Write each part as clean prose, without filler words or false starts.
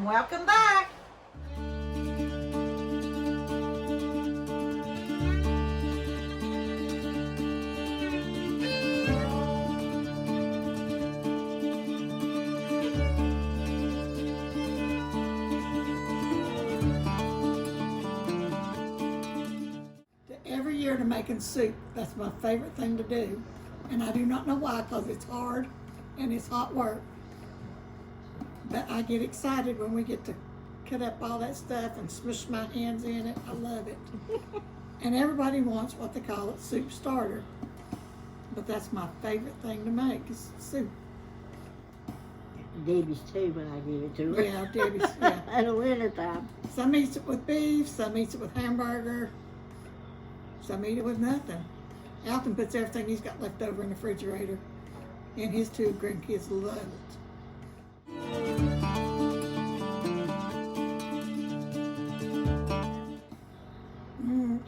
and welcome back. Every year to making soup, that's my favorite thing to do. And I do not know why, because it's hard and it's hot work. But I get excited when we get to cut up all that stuff and smush my hands in it. I love it. And everybody wants what they call it, soup starter. But that's my favorite thing to make is soup. Debbie's too when I give it to her. Yeah, Debbie's, yeah. In the wintertime. Some eats it with beef, some eats it with hamburger, some eat it with nothing. Alton puts everything he's got left over in the refrigerator, and his two grandkids love it.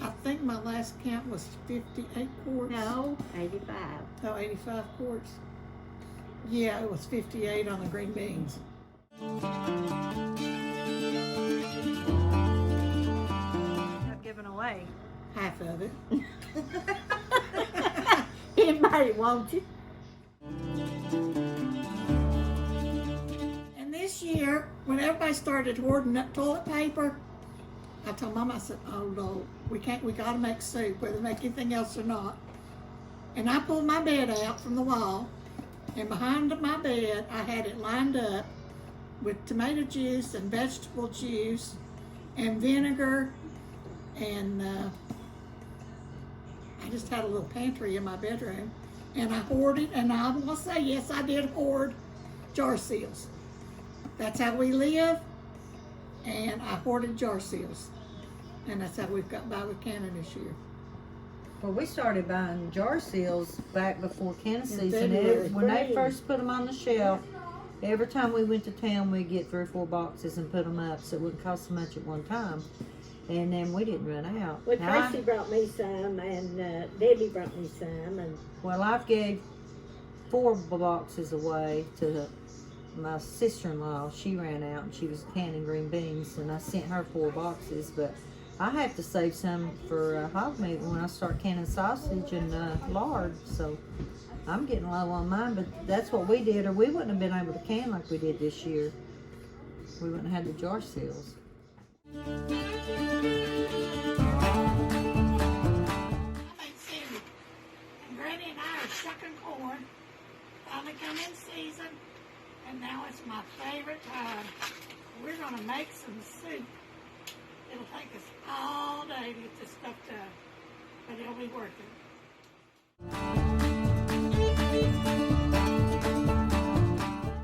I think my last count was 58 quarts. No, 85. Oh, 85 quarts. Yeah, it was 58 on the green beans. I've given away. Half of it. Anybody want you? And this year, when everybody started hoarding up toilet paper, I told Mama, I said, oh no, we gotta make soup, whether make anything else or not. And I pulled my bed out from the wall, and behind my bed, I had it lined up with tomato juice and vegetable juice and vinegar, and I just had a little pantry in my bedroom, and I hoarded, and I'm gonna say, yes, I did hoard jar seals. That's how we live, and I hoarded jar seals. And that's how we've got by with Cannon this year. Well, we started buying jar seals back before cannon season. February. When they first put them on the shelf, every time we went to town, we'd get 3 or 4 boxes and put them up so it wouldn't cost so much at one time. And then we didn't run out. Well, Now, Tracy brought me some, and Debbie brought me some, and well, I've gave 4 boxes away to my sister-in-law. She ran out and she was canning green beans, and I sent her 4 boxes, but I have to save some for hog meat when I start canning sausage and lard, so I'm getting low on mine, but that's what we did, or we wouldn't have been able to can like we did this year. We wouldn't have had the jar seals. I'm Cindy, and Granny and I are shucking corn. Finally come in season, and now it's my favorite time. We're gonna make some soup. It'll take us all day to get this stuff done, but it'll be worth it.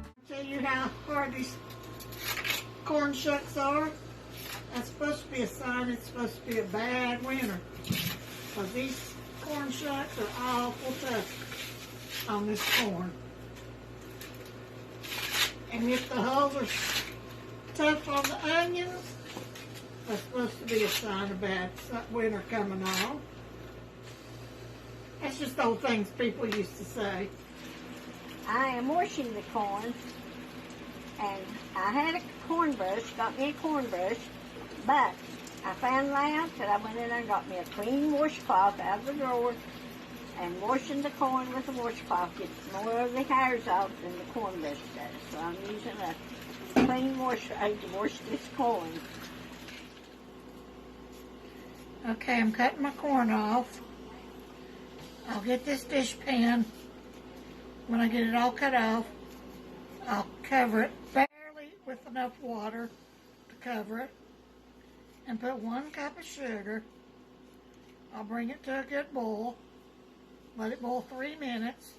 I'll tell you how hard these corn shucks are. That's supposed to be a sign it's supposed to be a bad winter. Because these corn shucks are awful tough on this corn. And if the hulls are tough on the onions, that's supposed to be a sign of bad winter coming on. That's just old things people used to say. I am washing the corn, and I had a corn brush, got me a corn brush, but I found out that I went in there and got me a clean washcloth out of the drawer, and washing the corn with the washcloth gets more of the hairs off than the corn brush does. So I'm using a clean wash to wash this corn. Okay, I'm cutting my corn off. I'll get this dish pan. When I get it all cut off, I'll cover it barely with enough water to cover it, and put 1 cup of sugar. I'll bring it to a good boil. Let it boil 3 minutes.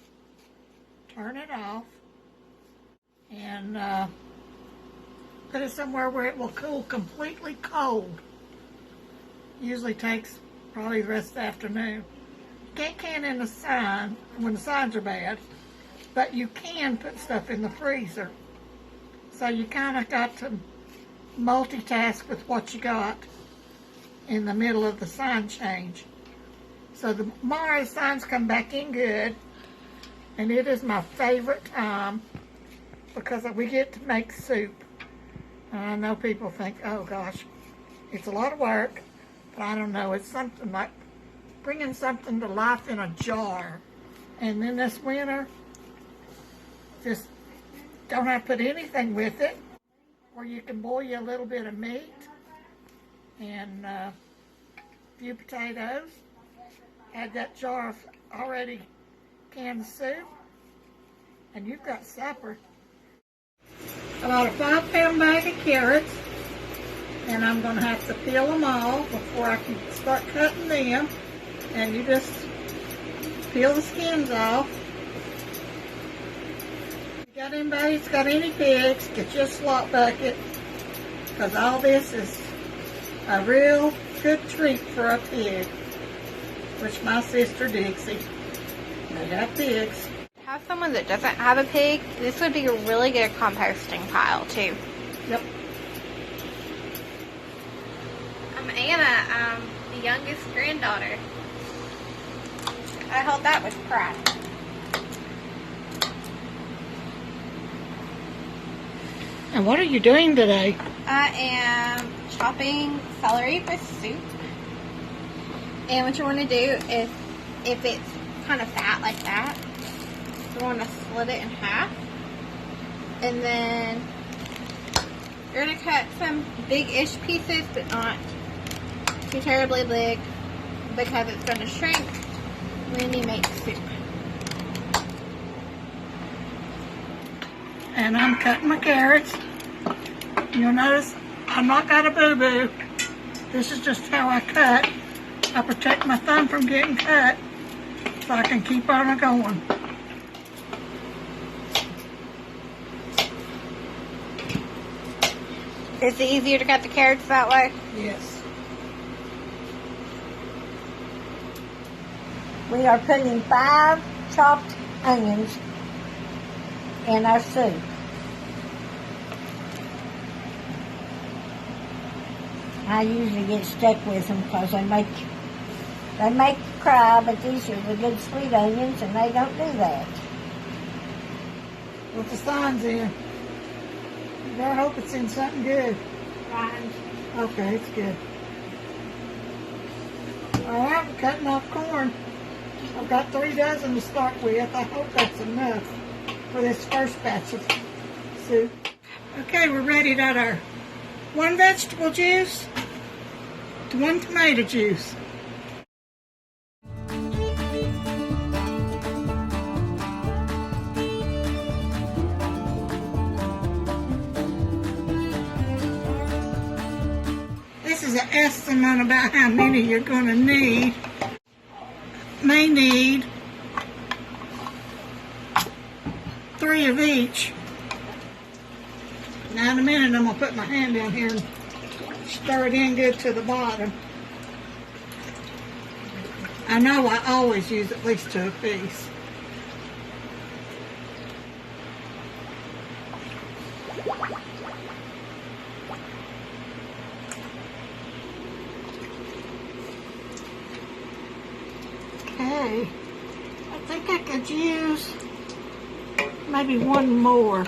Turn it off, and put it somewhere where it will cool completely cold. Usually takes probably the rest of the afternoon. You can't can in the sun when the signs are bad, but you can put stuff in the freezer. So you kind of got to multitask with what you got in the middle of the sign change. So tomorrow the signs come back in good, and it is my favorite time because we get to make soup. I know people think, oh gosh, it's a lot of work, but I don't know. It's something like bringing something to life in a jar. And then this winter, just don't have to put anything with it. Or you can boil you a little bit of meat and a few potatoes. Add that jar of already canned soup, and you've got supper. I bought a 5-pound bag of carrots, and I'm going to have to peel them all before I can start cutting them. And you just peel the skins off. If you got anybody that's got any pigs, get you a slop bucket, because all this is a real good treat for a pig, which my sister Dixie, they have pigs. Have someone that doesn't have a pig, this would be a really good composting pile too. Yep. I'm Anna. I'm the youngest granddaughter. I hold that with pride. And what are you doing today? I am chopping celery for soup. And what you want to do is, if it's kind of fat like that, you want to split it in half. And then you're going to cut some big-ish pieces, but not too terribly big, because it's going to shrink when you make soup. And I'm cutting my carrots. You'll notice I've not got a boo-boo. This is just how I cut. I protect my thumb from getting cut so I can keep on going. Is it easier to cut the carrots that way? Yes. We are putting 5 chopped onions in our soup. I usually get stuck with them because they make you cry, but these are the good sweet onions and they don't do that. With the signs in. You better hope it's in something good. Right. Okay, it's good. Alright, we're cutting off corn. I've got 3 dozen to start with. I hope that's enough for this first batch of soup. Okay, we're ready to add our 1 vegetable juice to 1 tomato juice. This is an estimate about how many you're going to need. May need 3 of each. Now in a minute I'm going to put my hand down here and stir it in good to the bottom. I know I always use at least 2 apiece. Okay, I think I could use maybe 1 more.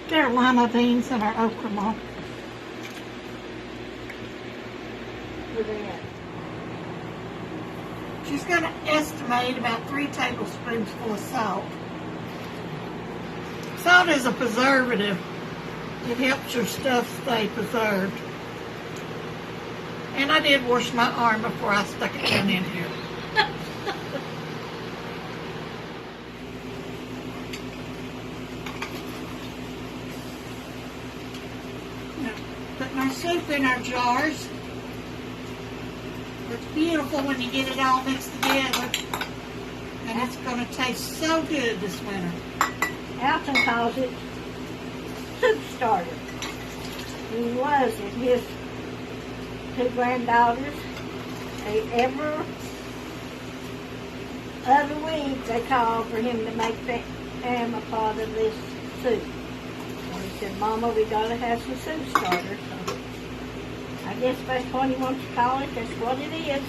There are lima beans and our okra maw. She's going to estimate about 3 tablespoons full of salt. Salt is a preservative. It helps your stuff stay preserved. And I did wash my arm before I stuck it down in here. Now, putting our soup in our jars. It's beautiful when you get it all mixed together. And it's going to taste so good this winter. Alton calls it soup starter. He was at his 2 granddaughters. Every other week they called for him to make them a part of this soup. And he said, Mama, we got to have some soup starter. So I guess that's what he wants to call it. That's what it is.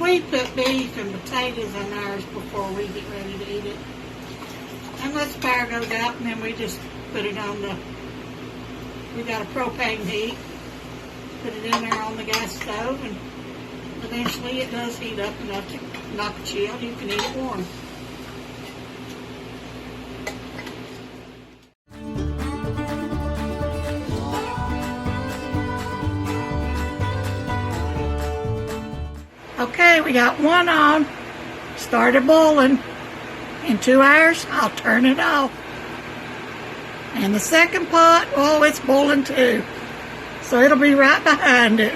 we put beef and potatoes in ours before we get ready to eat it. Unless the fire goes out, and then we just put it on we got a propane heat, put it in there on the gas stove, and eventually it does heat up enough to knock a chill. You can eat it warm. Okay, we got one on. Started boiling. In 2 hours, I'll turn it off. And the second pot, oh, it's boiling too. So it'll be right behind it.